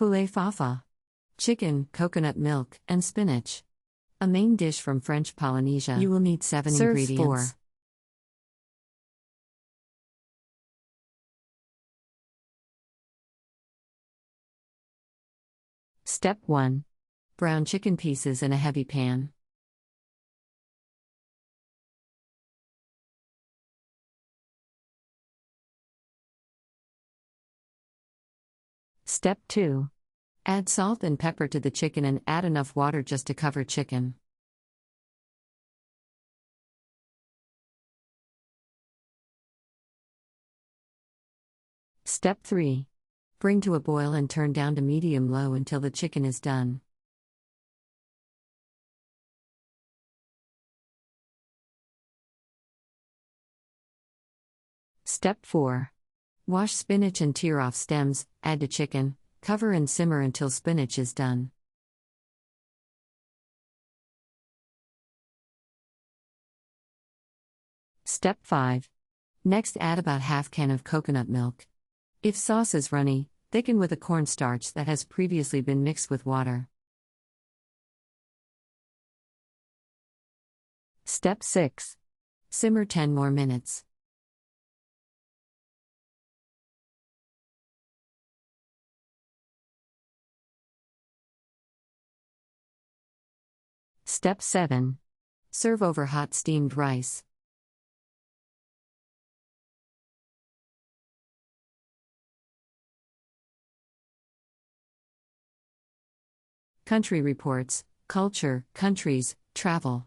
Poulet Fafa. Chicken, coconut milk, and spinach. A main dish from French Polynesia. You will need 7 ingredients. 4. Step 1. Brown chicken pieces in a heavy pan. Step 2. Add salt and pepper to the chicken and add enough water just to cover chicken. Step 3. Bring to a boil and turn down to medium-low until the chicken is done. Step 4. Wash spinach and tear off stems, add to chicken, cover and simmer until spinach is done. Step 5. Next, add about half can of coconut milk. If sauce is runny, thicken with a cornstarch that has previously been mixed with water. Step 6. Simmer 10 more minutes. Step 7. Serve over hot steamed rice. Country Reports, Culture, Countries, Travel.